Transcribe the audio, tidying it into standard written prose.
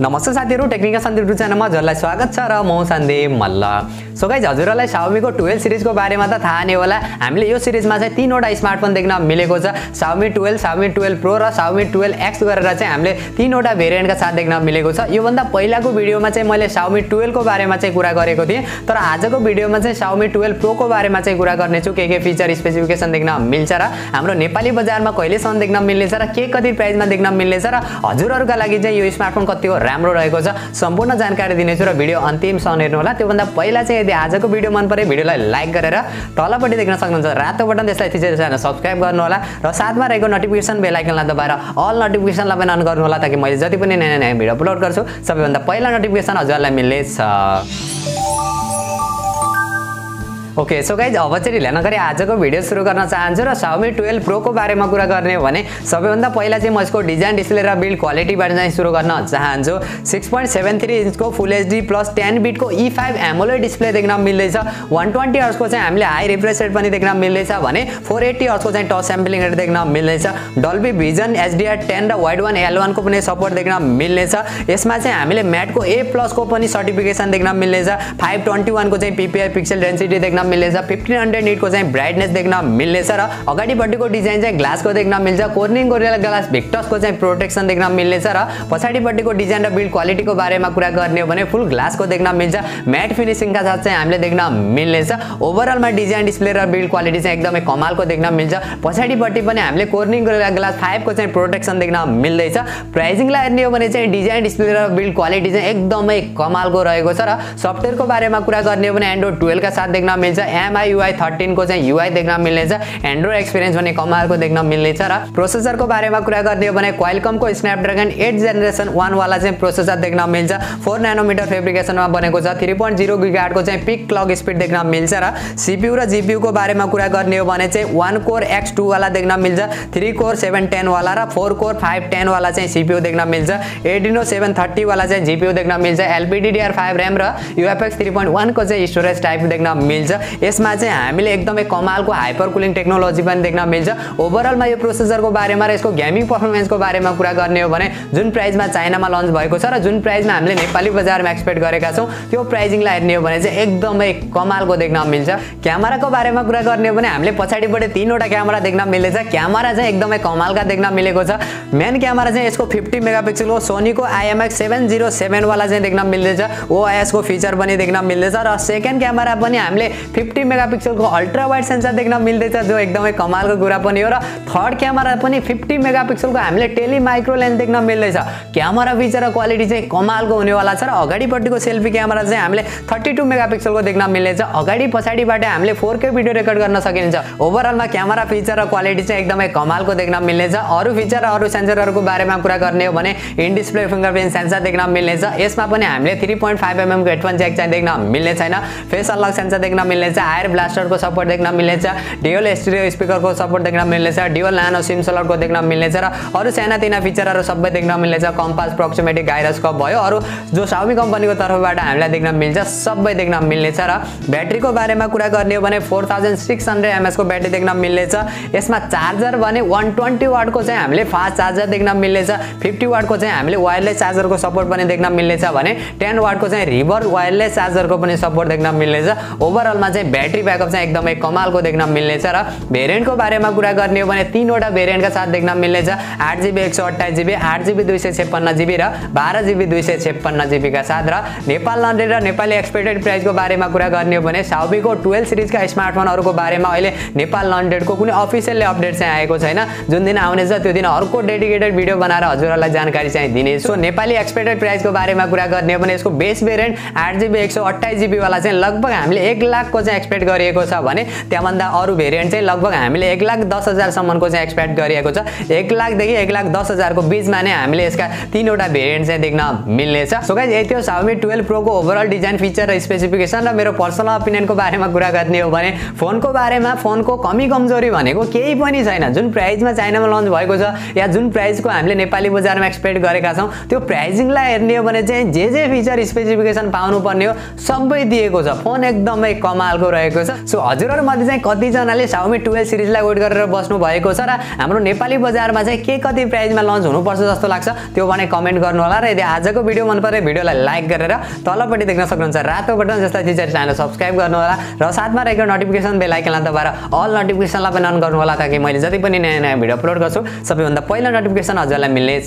नमस्ते साथीहरु, टेक्निकल सन्दीप च्यानलमा हजुरलाई स्वागत छ र म सन्दीप मल्ल। सो गाइज, हजुरलाई Xiaomi को 12 सिरिजको बारेमा त थाहा नै होला। हामीले यो सिरिजमा चाहिँ तीनवटा स्मार्टफोन देख्न मिलेको छ। Xiaomi 12, Xiaomi 12 Pro र Xiaomi 12X गरेर चाहिँ हामीले तीनवटा भेरिएन्टका साथ देख्न मिलेको छ। यो भन्दा पहिलाको भिडियोमा चाहिँ मैले Xiaomi 12 को बारेमा चाहिँ कुरा गरेको थिएँ, तर आजको भिडियोमा चाहिँ Xiaomi 12 Pro को बारेमा चाहिँ कुरा गर्ने छु। के फिचर स्पेसिफिकेसन देख्न मिल्छ र हाम्रो नेपाली बजारमा कहिलेसम्म देख्न मिल्नेछ र के कति प्राइसमा देख्न मिल्नेछ र हजुरहरुका लागि चाहिँ यो स्मार्टफोन कतिको राम्रो रहेको छ सम्पूर्ण जानकारी दिनेछु र भिडियो अन्तिमसम्म हेर्नु होला। त्यो भन्दा पहिला चाहिँ यदि आजको भिडियो मन परे भिडियोलाई लाइक गरेर तलपट्टि देख्न सक्नुहुन्छ रातो बटन, त्यसलाई थिचेर च्यानल सब्स्क्राइब गर्नु होला र साथमा रहेको नोटिफिकेसन बेल आइकनलाई दबाएर अल नोटिफिकेसनलाई पनि अन गर्नु होला ताकि मैले जति पनि नयाँ भिडियो अपलोड गर्छु सबैभन्दा पहिला नोटिफिकेसन हजुरलाई मिल्नेछ। ओके, सो गाइज, अब चाहिँ ढिला नगरी आजको भिडियो सुरु गर्न चाहन्छु र Xiaomi 12 Pro को बारेमा कुरा गर्ने हो भने सबैभन्दा पहिला चाहिँ म यसको डिजाइन, डिस्प्ले र बिल्ड क्वालिटीबाट चाहिँ सुरु गर्न चाहन्छु। 6.73 इन्चको फुल एचडी प्लस 10 बिटको E5 एमोलेड डिस्प्ले देख्न मिल्दैछ। 120 हर्ट्जको चाहिँ हामीले हाई रिफ्रेश रेट पनि देख्न मिल्दैछ भने 480 हर्ट्जको चाहिँ टच स्याम्पलिङ रेट देख्न मिल्दैछ। डल्बी भिजन HDR10 र वाइड वन L1 को पनि सपोर्ट देख्न मिल्नेछ। यसमा चाहिँ हामीले म्याटको A+ को पनि सर्टिफिकेसन देख्न मिल्नेछ। 521 को चाहिँ PPI पिक्सल डेन्सिटी देख्न मिल्नेछ। 1500 निट को चाहिँ ब्राइटनेस देख्न मिल्नेछ र अगाडिपट्टिको डिजाइन चाहिँ ग्लासको देख्न मिल्छ। कोर्निङ गोरिल्ला ग्लास भिक्टसको चाहिँ प्रोटेक्सन देख्न मिल्नेछ र पछाडिपट्टिको डिजाइन र बिल्ड क्वालिटीको बारेमा कुरा गर्ने हो भने फुल ग्लासको देख्न मिल्छ। म्याट फिनिशिङका साथ चाहिँ हामीले देख्न मिल्नेछ। ओभरअलमा डिजाइन, डिस्प्ले र बिल्ड क्वालिटी चाहिँ एकदमै कमालको देख्न मिल्छ। पछाडिपट्टि पनि हामीले कोर्निङ गोरिल्ला ग्लास 5 को चाहिँ प्रोटेक्सन देख्न मिल्दैछ। प्राइसिङलाई हेर्ने हो भने चाहिँ डिजाइन, डिस्प्ले र बिल्ड क्वालिटी चाहिँ एकदमै कमालको रहेको छ र सफ्टवेयरको बारेमा कुरा गर्ने हो भने एन्ड्रोइड 12 का साथ देख्न मिल्छ। MIUI 13 को चाहिँ UI देख्न मिल्नेछ। एन्ड्रोइड एक्सपिरियन्स पनि कमालको देख्न मिल्नेछ र प्रोसेसरको बारेमा कुरा गर्ने हो भने क्वालकमको स्न्यापड्रागन 8 जेनेरेसन 1 वाला चाहिँ प्रोसेसर देख्न मिल्छ। 4 नैनोमिटर फेब्रिकेसनमा बनेको छ। 3.0 GHz को चाहिँ पिक क्लक स्पिड देख्न मिल्छ र CPU र GPU को बारेमा कुरा गर्ने हो भने चाहिँ 1 कोर X2 वाला देख्न मिल्छ। 3 कोर 710 वाला र 4 कोर 510 वाला चाहिँ CPU देख्न मिल्छ। Adreno 730 वाला चाहिँ GPU देख्न मिल्छ। LPDDR5 RAM र UFS 3.1 को चाहिँ स्टोरेज टाइप देख्न मिल्छ। यसमा चाहिँ हामीले एकदमै कमालको हाइपर कुलिङ टेक्नोलोजी पनि देख्न मिल्छ। ओभरअलमा यो प्रोसेसरको बारेमा र यसको गेमिङ परफर्मेन्सको बारेमा कुरा गर्ने हो भने जुन प्राइसमा चाइनामा लन्च भएको छ र जुन प्राइसमा हामीले नेपाली बजारमा एक्सपेक्ट गरेका छौं त्यो प्राइसिङलाई हेर्ने हो भने चाहिँ एकदमै कमालको देख्न मिल्छ। क्यामेराको बारेमा कुरा गर्ने हो भने हामीले पछाडिपट्टि तीनवटा क्यामेरा देख्न मिल्दैछ। क्यामेरा चाहिँ एकदमै कमालका देख्न मिलेको छ। मेन क्यामेरा चाहिँ यसको 50 मेगापिक्सलको सोनीको IMX707 वाला चाहिँ देख्न मिल्दैछ। OIS को फिचर पनि देख्न मिल्दैछ र सेकेन्ड क्यामेरा पनि हामीले 50 मेगापिक्सलको अल्ट्रा वाइड सेन्सर देख्न मिल्दैछ जो एकदमै कमालको कुरा पनि हो र थर्ड क्यामेरा पनि 50 मेगापिक्सलको हामीले टेली माइक्रो लेन्स देख्न मिल्दैछ। क्यामेरा फिचर र क्वालिटी चाहिँ कमालको हुनेवाला छ र अगाडिपट्टिको सेल्फी क्यामेरा चाहिँ हामीले 32 मेगापिक्सलको देख्न मिल्नेछ। अगाडि पछाडिबाट हामीले 4K भिडियो रेकर्ड गर्न सकिन्छ। ओभरअलमा क्यामेरा फिचर र क्वालिटी चाहिँ एकदमै कमालको देख्न मिल्नेछ। अरु फिचर र अरु सेन्सरहरुको बारेमा कुरा गर्ने हो भने इन डिस्प्ले फिंगरप्रिन्ट सेन्सर देख्न मिल्नेछ। यसमा पनि हामीले 3.5 mm को हेडफोन ज्याक चाहिँ देख्न मिल्ने छैन। फेस अनलक सेन्सर देख्न मिल्नेछ। आयर ब्लास्टर को सपोर्ट देख्न मिल्नेछ। ड्युअल स्टेरियो स्पिकर को सपोर्ट देख्न मिल्नेछ। ड्युअल नानो सिम स्लट को देख्न मिल्नेछ र अरु सानातिना फिचरहरु सबै देख्न मिल्नेछ। कम्पास, प्रोक्सिमिटी, गाइरस कप भयो अरु जो Xiaomi कम्पनीको तर्फबाट हामीलाई देख्न मिल्छ सबै देख्न मिल्नेछ र ब्याट्रीको बारेमा कुरा गर्ने हो भने 4600 mAh को ब्याट्री देख्न मिल्नेछ। यसमा चार्जर भने 120 वाट को चाहिँ हामीले फास्ट चार्जर देख्न मिल्नेछ। 50 वाट को चाहिँ हामीले वायरलेस चार्जर को सपोर्ट पनि देख्न मिल्नेछ भने 10 वाट को चाहिँ रिभर वायरलेस चार्जर को पनि सपोर्ट देख्न मिल्नेछ। ओभरअलमा चाहिँ ब्याट्री ब्याकअप चाहिँ एकदमै कमालको देख्न मिल्नेछ र भेरिएन्टको बारेमा कुरा गर्ने हो भने तीनवटा भेरिएन्टका साथ देख्न मिल्नेछ। 8GB 128GB, 8GB 256GB र 12GB 256GB का साथ र नेपाल लन्डेड र नेपाली एक्सपेक्टेड प्राइसको बारेमा कुरा गर्ने हो भने Xiaomi को 12 सिरिजका स्मार्टफोनहरुको बारेमा अहिले नेपाल लन्डेडको कुनै अफिसियली अपडेट चाहिँ आएको छैन। जुन दिन आउनेछ त्यो दिन अर्को डेडिकेटेड भिडियो बनाएर हजुरहरुलाई जानकारी चाहिँ दिनेछु। सो नेपाली एक्सपेक्टेड प्राइसको बारेमा कुरा गर्ने हो भने यसको बेस भेरिएन्ट 8GB 128GB वाला चाहिँ लगभग हामीले 1 लाख को चाहिँ एक्सपेक्ट गरिएको छ भने त्यहाँभन्दा अरु भेरिएन्ट चाहिँ लगभग हामीले 1,10,000 सम्मको चाहिँ एक्सपेक्ट गरिएको छ। 1 लाख देखि 1,10,000 को बीचमा नै हामीले यसका तीनवटा भेरिएन्ट चाहिँ देख्न मिल्नेछ। सो गाइस, यति हो Xiaomi 12 Pro को ओभरअल डिजाइन, फिचर र स्पेसिफिकेसन र मेरो पर्सनल ओपिनियनको बारेमा कुरा गर्ने हो भने फोनको बारेमा फोनको कमी कमजोरी भनेको केही पनि छैन। जुन प्राइसमा चाइनामा लन्च भएको छ या जुन प्राइसको हामीले नेपाली बजारमा एक्सपेक्ट गरेका छौं त्यो प्राइसिङलाई हेर्ने हो भने चाहिँ जे फिचर स्पेसिफिकेसन पाउनु पर्ने हो सबै दिएको छ। फोन एकदमै कमाल कमालको रहेको छ। सो हजुरहरु मध्ये चाहिँ कतिजनाले Xiaomi 12 सिरिजलाई वेट गरेर बस्नु भएको छ र हाम्रो नेपाली बजारमा चाहिँ के कति प्राइसमा लन्च हुनुपर्छ जस्तो लाग्छ त्यो भने कमेन्ट गर्नु होला र यदि आजको भिडियो मन परे भिडियोलाई लाइक गरेर तलपट्टि देख्न सक्नुहुन्छ रातो बटन जसलाई थिचेर च्यानल सब्स्क्राइब गर्नु होला र साथमा रहेको नोटिफिकेसन बेल आइकनलाई दबाएर अल नोटिफिकेसनलाई पनि अन गर्नु होला ताकि मैले जति पनि नयाँ भिडियो अपलोड गर्छु सबैभन्दा पहिला नोटिफिकेसन हजुरलाई मिल्नेछ।